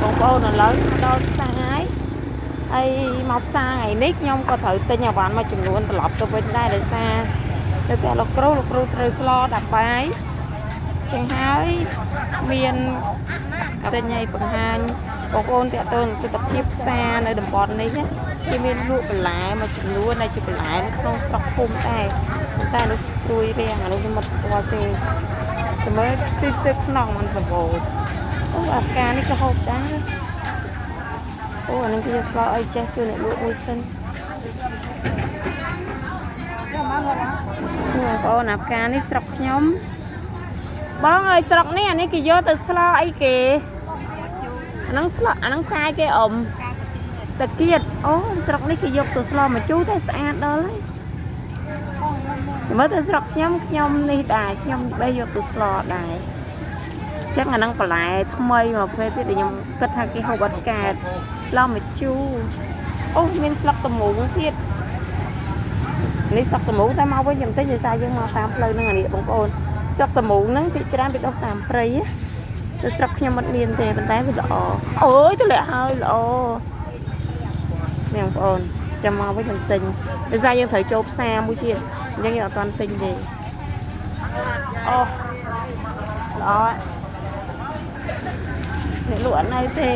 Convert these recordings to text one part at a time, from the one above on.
បងប្អូនឥឡូវដល់ផ្សារហើយមកផ្សារថ្ងៃនេះខ្ញុំក៏ត្រូវទិញអាវ៉ាន់មួយចំនួនត្រឡប់ទៅវិញដែរដោយសារទៅតែលោកគ្រូត្រូវស្លដាក់បាយចឹងហើយមានទិញឲ្យបង្ហាញបងប្អូនតាក់ទងទិដ្ឋភាពផ្សារនៅតំបន់នេះគេមានលក់បន្លែមួយចំនួនដែលជាបន្លែនៅក្នុងស្រុកភូមិដែរតែនោះព្រួយរាំងអានោះខ្ញុំមិនស្គាល់ទេតែមើលទឹកក្នុងមិនសម្បូរអូអាការនេះក៏ហូបដែរអូអានេះគេស្លោអីចេះជួយអ្នកលក់មួយសិនបងប្អូនអាការនេះស្រុកខ្ញុំបងអើយស្រុកនេះអានេះគេយកទៅស្លោអីគេអាហ្នឹងស្លោអាហ្នឹងខែគេអ៊ំតាគៀតអូស្រុកនេះគេយកទៅស្លោមកជូរតែស្អាតដល់ហើយមើលទៅស្រុកខ្ញុំនេះដែរខ្ញុំបីយកទៅស្លោដែរចឹងអាហ្នឹងបន្លែថ្មីមកពេលទៀតខ្ញុំគិតថាគេហូបអត់កើតឡំមកជូរអូមានស្លឹកត្មូងទៀតនេះស្លឹកត្មូងតែមកវិញខ្ញុំទិញដោយសារយើងមកតាមផ្លូវហ្នឹងអានេះបងប្អូនស្លឹកត្មូងហ្នឹងពីច្រើនពីដុះតាមព្រៃទៅស្រុកខ្ញុំអត់មានទេប៉ុន្តែវាល្អអូយទម្លាក់ហើយល្អនេះបងប្អូនចាំមកវិញខ្ញុំទិញដោយសារយើងត្រូវចូលផ្សារមួយទៀតអញ្ចឹងយើងអត់ទាន់ទិញទេអូល្អអ្នកលក់អត់នៅទេ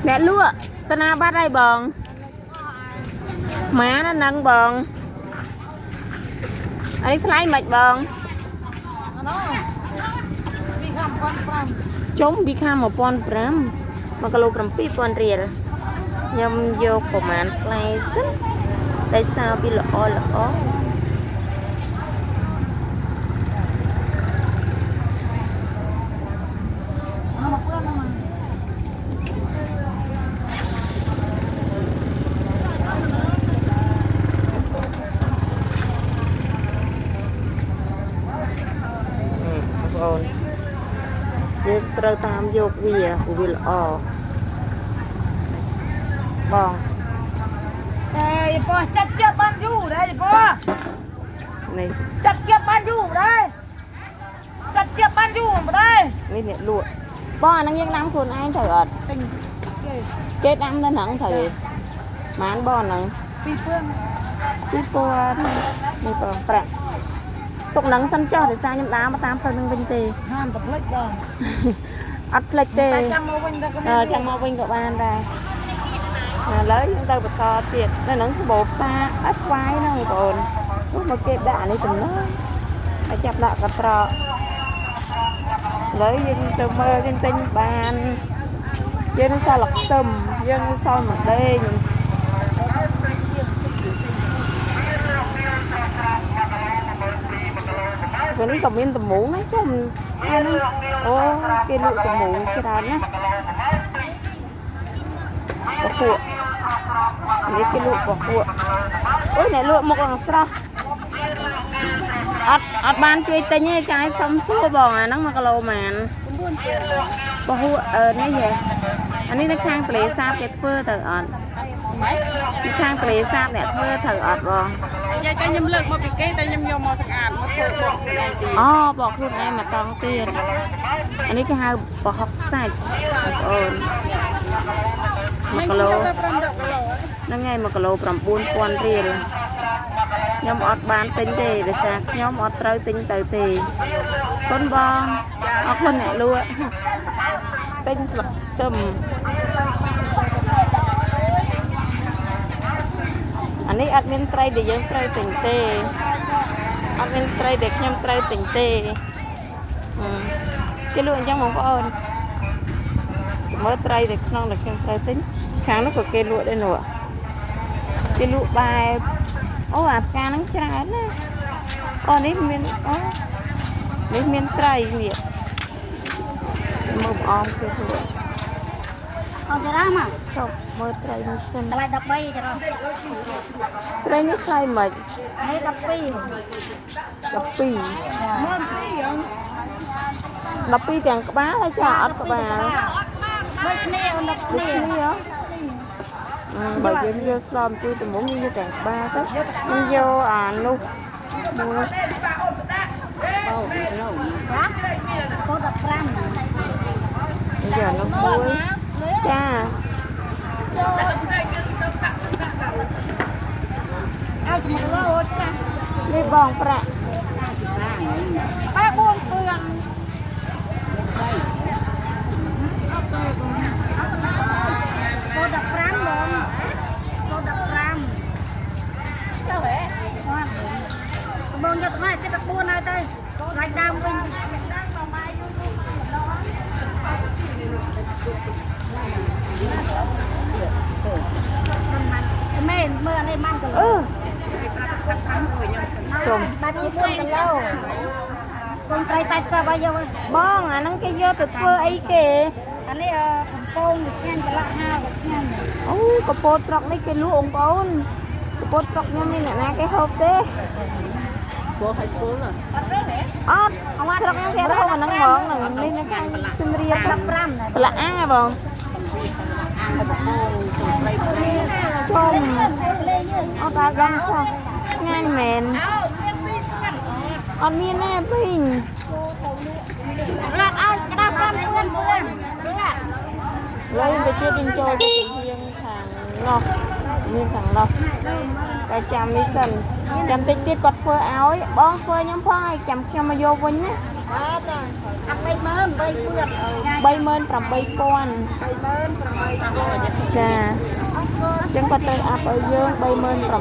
អ្នកលក់តាណាបាត់ហើយបងម៉ាណានឹងបងអានេះថ្លៃមិនបងជុំពីខាង 1,500 1 គីឡូ 7,000 រៀលខ្ញុំយកប្រហែលផ្លែសិនតែសារពីល្អអូនយើងត្រូវតាមយកវាល្អបងតែប៉ោះចាប់បានយូរដែរប៉ោះនេះចាប់បានយូរដែរចាប់បានយូរដែរនេះអ្នកលក់បងអានឹងយើងដាំខ្លួនឯងត្រូវអត់គេដាំទៅហ្នឹងត្រូវម៉ានបងហ្នឹង2000នេះបងប្រាក់ទុកហ្នឹងសិនចុះដោយសារខ្ញុំដើរមកតាមផ្លូវហ្នឹងវិញទេហាមតែផ្លិចបងអត់ផ្លិចទេចាំមកវិញទៅចាំមកវិញក៏បានដែរឥឡូវយើងទៅបន្តទៀតនៅហ្នឹងសម្បូរផ្សារស្វាយហ្នឹងបងប្អូនមកគេដាក់អានេះទំនើបហើយចាប់ដាក់កត្រកឥឡូវយើងទៅមើលយើងទិញបានយើងនឹងសាឡុកខ្ទឹមយើងនឹងសល់ម្ដេងពេលនេះក៏មានត្មូងណាចុះមិនស្អាតណាអូគេលក់ត្មូងច្រើនណាពពួកនេះគេលក់ពពួកអូយអ្នកលក់មុខអង្ស្រស់អត់បានជួយទិញទេចាយសុំសួរបងអាហ្នឹង1 គីឡូម៉ានពពួកនេះហ៎អានេះនៅខាងទន្លេសាបគេធ្វើទៅអត់នៅខាងទន្លេសាបអ្នកធ្វើត្រូវអត់បងនិយាយតែខ្ញុំលើកមកពីគេតែខ្ញុំយកមកស្អាតមកធ្វើបកខ្លួនឯងទៀតអូបកខ្លួនឯងមកតង់ទៀតអានេះគេហៅប្រហុកសាច់បងប្អូន1 គីឡូហ្នឹងហើយ1 គីឡូ 9,000 រៀលខ្ញុំអត់បានទិញទេដោយសារខ្ញុំអត់ត្រូវទិញទៅទេគុណបងអរគុណអ្នកលក់ទិញស្លឹកខ្ទឹមអានេះអត់មានត្រីដែលយើងត្រូវទិញទេអត់មានត្រីដែលខ្ញុំត្រូវទិញទេគេលក់អញ្ចឹងបងប្អូនមើលត្រីដែលក្នុងដែលខ្ញុំត្រូវទិញខាងនោះក៏គេលក់ដែរនោះគេលក់បែបអូអាផ្កាហ្នឹងច្រើនណាអូនេះមានអូនេះមានត្រីនេះមើលអមគេធ្វើអត់ទៅរ៉ាមកចុះមើលត្រីនេះសិនថ្លៃ13ទៅរ៉ាត្រីនេះថ្លៃមិននេះ12 12ទាំងក្បាលហើយចាអត់ក្បាលដូចគ្នាអត់គ្នាបើយើងយកស្លមជួយត្មងយើងយកទាំងក្បាលទៅយើងយកអានោះមួយអូឡូណាកូន15 នោះមួយចា เอาจะมาโลดจ้ะ នេះបងប្រាក់ ป้าบุญเปลืองโลดับร้านลงโลดับร้านเจ้าเหรอว่าบงจะไม่จะตะปูนอะไรเต้รายดำวิ่งแม่เมื่อได้มั่นกันเลย ជុំ បាត់ជា4គីឡូកូនត្រី80បាយយក បងអាហ្នឹងគេយកទៅធ្វើអីគេ អានេះកំពងឆ្ងាញ់ច្រឡោះហាវឆ្ងាញ់ អូកពោតស្រុកនេះគេលក់បងប្អូនកពោតស្រុកខ្ញុំនេះអ្នកណាគេហូបទេពោឲ្យពូលអត់ស្រុកខ្ញុំគេហូបអាហ្នឹងហ្មងហ្នឹងនេះនៅខាងសំរៀប5ប្រឡាក់អាំងហ៎បងជុំអត់ដល់ដល់សោះឆ្ងាញ់មែនអត់មានទេពីង រត់ឲ្យក្តាប់5ពឿនលើទៅជួយវិញចូលទៅជាងខាងនោះមានខាងនោះតែចាំនេះសិនចាំតិចទៀតគាត់ធ្វើឲ្យបងធ្វើខ្ញុំផងឲ្យចាំខ្ញុំមកយកវិញណាចាអា30000 ចាអញ្ចឹងគាត់ទៅអាប់ឲ្យយើង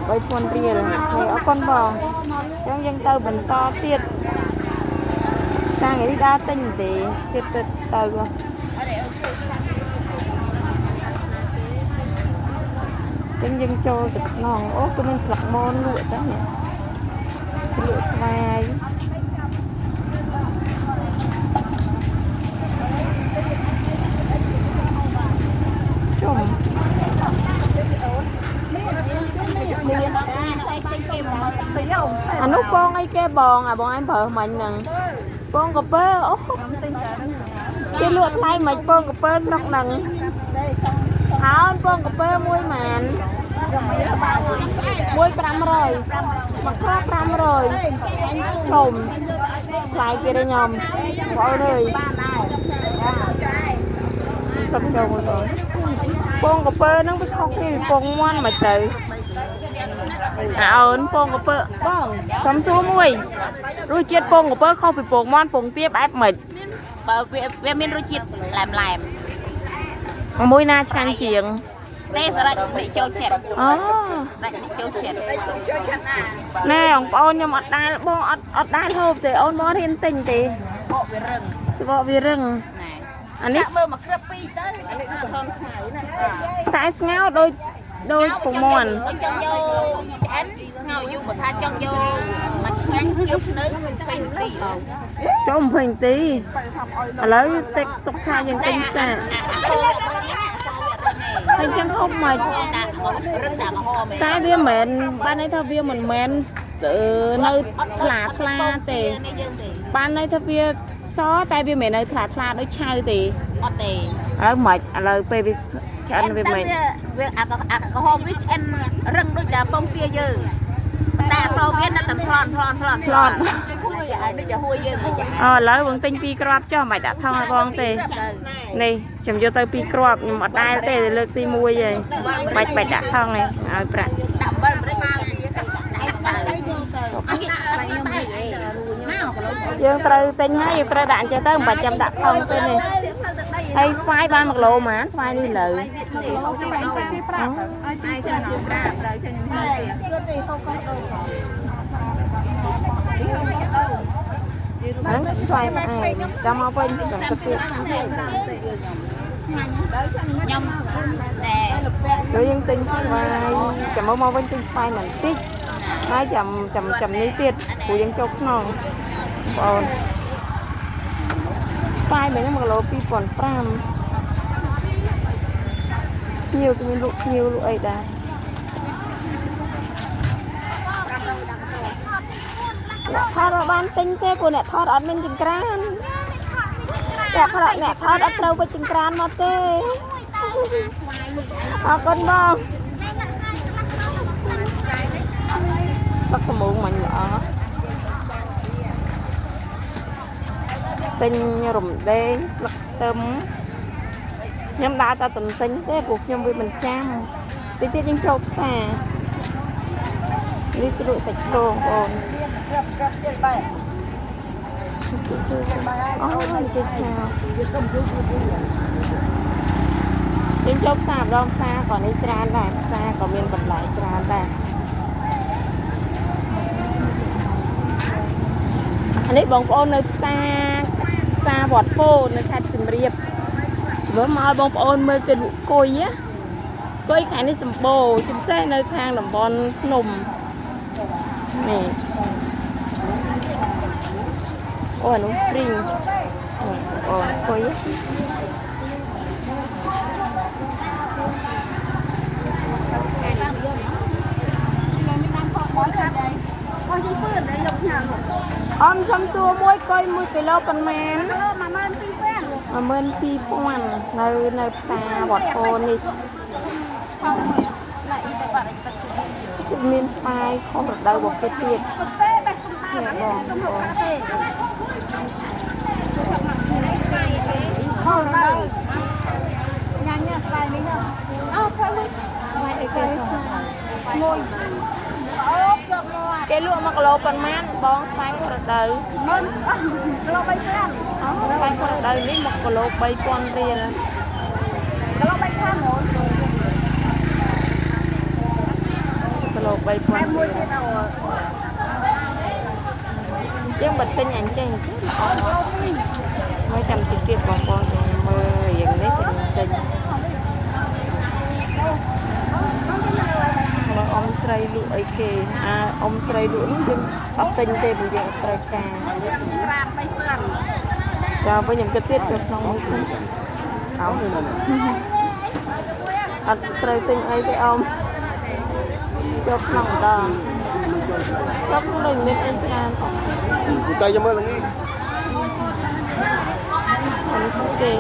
38,000 រៀលហើយអរគុណបងអញ្ចឹងយើងទៅបន្តទៀតសាងនេះដើរទិញទេទៀតទៅចឹងយើងចូលទៅក្នុងអូគឺមានស្លឹកមនលក់ទៅនេះលក់ស្វាយជុំអានោះពងអីគេបងអាបងឯងប្រើមិញហ្នឹងពងកាពើអូគេលក់ថ្លៃមិនពងកាពើស្រុកហ្នឹងហើយពងកាពើមួយម៉ានមួយ500មកគ្រាប់500ជុំថ្លៃគេទេខ្ញុំបងអើយសុំចូលមកបងពងកាពើហ្នឹងវាខុសគ្នាពីពងមាន់មកទៅអូនពងកាពើបងសំសួរមួយរសជាតិពងកាពើខុសពីពងមាន់ពងទាបែបម៉េច បើវាមានរសជាតិឡែមមួយណាឆ្ងាញ់ជាង ទេសម្រាប់នេះចូលចិត្ត អូ ដាច់នេះចូលចិត្ត ណែបងប្អូនខ្ញុំអត់ដែលបងអត់ដែលហូបទេអូនបងរៀនទិញទេ បកវារឹង ស្បកវារឹង ណែ អានេះ មើលមកក្រឹប2ទៅអានេះគឺធំខ្មៅណា តែស្ងោរដូចពងមាន់ ចង់យកឆ្អិនស្ងោរយូរបើថាចង់យកមកឆ្ងាញ់យកនៅ20នាទី ចូល20នាទីឥឡូវតិចទុកថាយើងទិញសាហើយចឹងហូបមក រឹងដាក់កំហមែន តែវាមិនមែនបានន័យថាវាមិនមែននៅថ្លាទេបានន័យថាវាសតែវាមិនមែននៅថ្លាដូចឆៅទេ អត់ទេ ឥឡូវមិនឥឡូវពេលវាឆ្អិនវាមិន វាអាកំហវាឆ្អិនរឹងដូចតែពងទាយើងតែអសវានៅតែថ្លន់ហួយឲ្យដូចជាហួយយើងអញ្ចឹង ឥឡូវបងទិញ2គ្រាប់ចុះមិនដាក់ថងឲ្យបងទេនេះខ្ញុំយកទៅ2គ្រាប់ខ្ញុំអត់ដែលទេលើកទី1ឯងបាច់ដាក់ថងនេះឲ្យប្រាក់ ដាក់បើមិនបានអញខ្ញុំហីមក យើងត្រូវទិញហើយយើងត្រូវដាក់អញ្ចឹងទៅមិនបាច់ចាំដាក់ថងទេនេះហើយស្វាយបាន1គីឡូហ្មងស្វាយនេះលើ ឲ្យតែចាំដល់ប្រាប់ទៅចឹងខ្ញុំទៅហ្នឹងស្វាយផ្អែមចាំមកវិញចាំទៅទៀត ខ្ញុំតែ ចូលយើងទិញស្វាយចាំមកវិញទិញស្វាយបន្តិចហើយចាំនេះទៀតព្រោះយើងចូលក្នុងបងស្វាយមិញ1គីឡូ2500ញៀវគឺមានលក់ញៀវលក់អីដែរអ្នកថតអត់បានទិញទេព្រោះអ្នកថតអត់មានចង្ក្រានអ្នកថតអត់ត្រូវវិចចង្ក្រានមកទេអរគុណបងបាក់កំងមិញល្អទិញរំដេងស្លឹកខ្ទឹម ខ្ញុំដើរតែទន្ទិញទេព្រោះខ្ញុំវាមិនចាំតិចទៀតយើងចូលផ្សារនេះគឺលក់សាច់គោបងប្អូនអូជាស្នាយើងចូលផ្សារម្ដងផ្សារក៏នេះច្រើនដែរផ្សារក៏មានបន្លែច្រើនដែរអានេះបងប្អូននៅផ្សារវត្តពោនៅខេត្តសៀមរាបមើលមកឲ្យបងប្អូនមើលគេលក់គុយខែនេះសម្បូរជាពិសេសនៅខាងតំបន់ភ្នំនេះអូអានោះព្រីងអូគុយអមសុំសួរមួយកុយ1គីឡូប៉ុន្មាន12000នៅផ្សារវត្តពោនេះមានស្វាយខុសរដូវរបស់គេទៀតខុសរដូវញ៉ាំនេះស្វាយនេះអូខុសនេះស្វាយអីគេមួយគេលក់1គីឡូប៉ុន្មានបងស្វាយខុសរដូវ1គីឡូ3000អូស្វាយខុសរដូវនេះ1គីឡូ3000រៀលគីឡូ3000គីឡូ3000រៀលយើងបើទិញអញ្ចឹងមកចាំតិចទៀតបងប្អូនមើលរៀងនេះខ្ញុំទិញអ៊ំស្រីលក់អីគេអ៊ំស្រីលក់នេះយើងអត់ទិញទេព្រោះយើងអត់ត្រូវការចាវិញខ្ញុំគិតទៀតចូលក្នុងមួយសិនអោអត់ត្រូវទិញអីទេអ៊ំចូលក្នុងម្ដងចូលក្នុងដូចមានអីច្រើនតែយកមើលឡើងនេះអានេះសុខទេ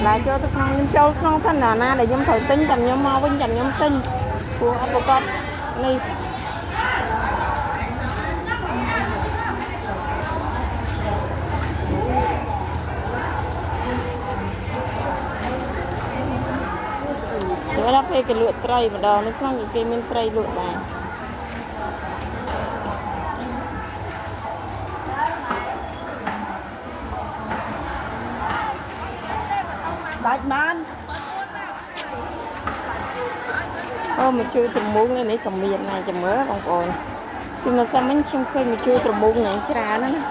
ឡាចូលទៅក្នុងខ្ញុំចូលក្នុងសិនណាដែលខ្ញុំត្រូវទិញតែខ្ញុំមកវិញតែខ្ញុំទិញព្រោះអត់ប្រកបនេះដល់ពេលគេលក់ត្រីម្ដងនៅក្នុងគេមានត្រីលក់ដែរដាច់បានអូមកជួយត្រមូងនេះក៏មានដែរចាំមើលបងប្អូនពីមកសិនមិញខ្ញុំឃើញមកជួយត្រមូងយ៉ាងច្រើនណា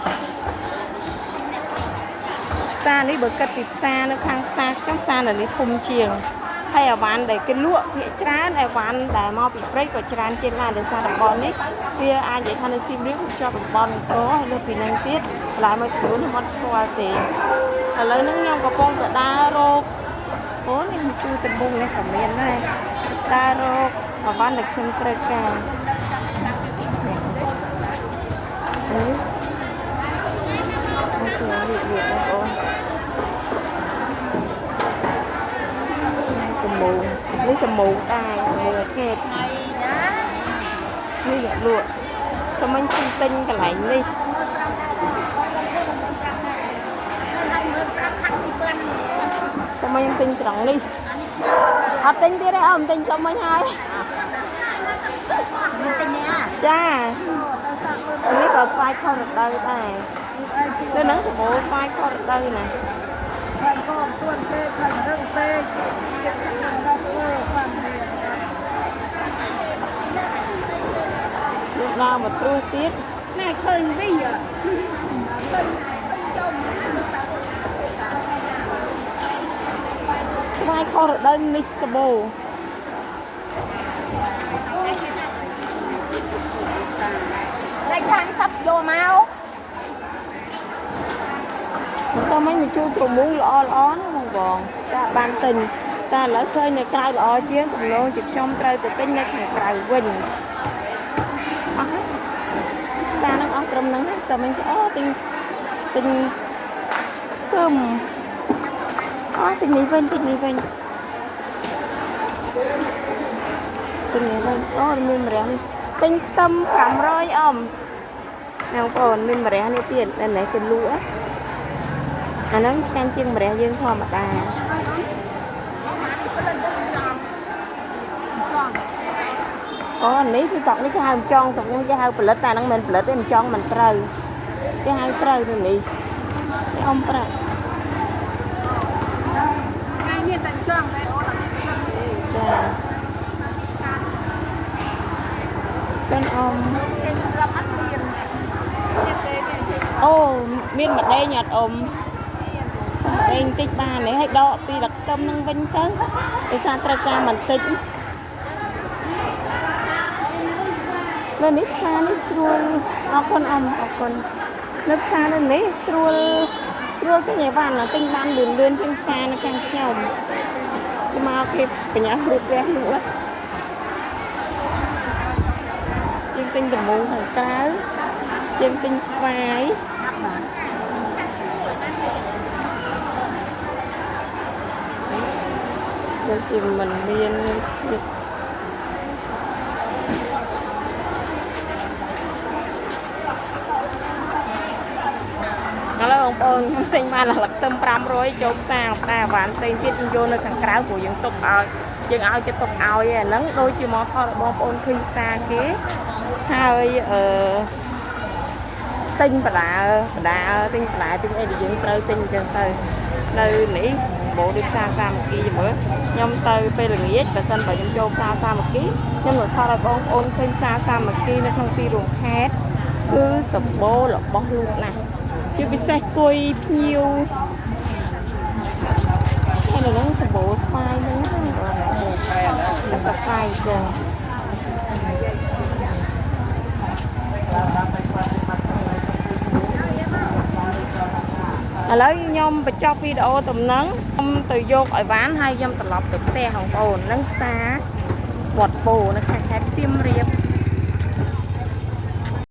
ផ្សារនេះបើគិតពីផ្សារនៅខាងផ្សារក្នុងផ្សារនៅនេះធំជាងហើយអាវ៉ាន់ដែលគេលក់ភាគច្រើនអាវ៉ាន់ដែលមកពីព្រៃក៏ច្រើនជាងដែរដោយសារតំបន់នេះវាអាចនិយាយថានៅសៀមរាបជាប់តំបន់អង្គរហើយលើពីនឹងទៀតកន្លែងមួយចំនួនខ្ញុំអត់ស្គាល់ទេឥឡូវនេះខ្ញុំកំពុងតែដើររកអូនេះជួយតំបន់នេះក៏មានដែរដើររកអាវ៉ាន់ដែលខ្ញុំត្រូវការអូខេនេះបងប្អូននេះចំមូដែរមើលគេនេះលក់សមមិញខ្ញុំទិញកន្លែងនេះសមមិញទិញត្រង់នេះអត់ទិញទៀតទេអត់ទិញសមមិញហើយមិនទិញទេចានេះក៏ស្វាយខុសរដូវដែរទៅនឹងសម្បូរស្វាយខុសរដូវណាហើយក៏ទួនពេកហើយរឹងពេកដល់ធ្វើបានលោកដើរមកទ្រូទៀតណែឃើញវិញស្វាយខុសរដូវនេះសម្បូរតែខាងសាប់យកមកsao mấy mình chui trồng muống lọ lọ nó không còn ta ban tình ta lỡ khơi này cài lọ chiến cùng luôn chụp xong trai từ cái này thành cài quỳnh xa nó ăn trầm nắng sao mình có tinh cơm tình này vinh ទិញនេះអូមានម្រះនេះទិញខ្ទឹម500អ៊ំបងប្អូនមានម្រះនេះទៀតនៅនេះគេលក់អាហ្នឹងឆ្ងាញ់ជាងម្រះយើងធម្មតា អូនេះគឺស្រុកនេះគេហៅចង់ស្រុកខ្ញុំគេហៅផលិតតែហ្នឹងមិនផលិតទេមិនចង់មិនត្រូវគេហៅត្រូវទៅនេះគេអ៊ំប្រាក់ ថ្ងៃនេះតែចង់តែអូនអត់ ចាเป็นអ៊ំ ចេញសម្រាប់អត់មានទេ អូមានម្ដេងអត់អ៊ំសម្ដេងតិចបានទេឲ្យដកពីដាក់ខ្ទឹមហ្នឹងវិញទៅដោយសារត្រូវការបន្តិចនៅនេះផ្សារនេះស្រួលអរគុណអ៊ំអរគុណនៅផ្សារនៅនេះស្រួលទិញអីវ៉ាន់ទិញបានលឿនជាងផ្សារនៅខាងខ្ញុំគេមកគេបញ្ញារូបរះនោះយើងទិញដំមូងខាងក្រៅយើងទិញស្វាយដូចជាមិនមានឥឡូវបងប្អូនខ្ញុំទិញបានលឹកទឹម500ចូលផ្សារតែអាវ៉ាន់ផ្សេងទៀតយើងយកនៅខាងក្រៅព្រោះយើងទុកឲ្យយើងឲ្យគេទុកឲ្យអាហ្នឹងដូចជាមកថតបងប្អូនឃើញផ្សារគេហើយទិញបដាទិញអីដែលយើងត្រូវទិញអញ្ចឹងទៅនៅនេះបូរដូចផ្សារសាមគ្គីមើលខ្ញុំទៅពេលល្ងាចបើសិនបើខ្ញុំចូលផ្សារសាមគ្គីខ្ញុំនឹងថតឲ្យបងប្អូនឃើញផ្សារសាមគ្គីនៅក្នុងទីរួមខេត្តគឺសម្បូររបស់លោកណាស់ជាពិសេសគួយភ្ញៀវហើយនៅនឹងសម្បូរស្វាយហ្នឹងតែក៏ស្វាយចឹងឥឡូវខ្ញុំបញ្ចប់វីដេអូតំណឹងខ្ញុំទៅយកអីវ៉ាន់ហើយខ្ញុំត្រឡប់ទៅផ្ទះបងប្អូននឹងផ្សារវត្តពោនៅខេត្តសៀមរាប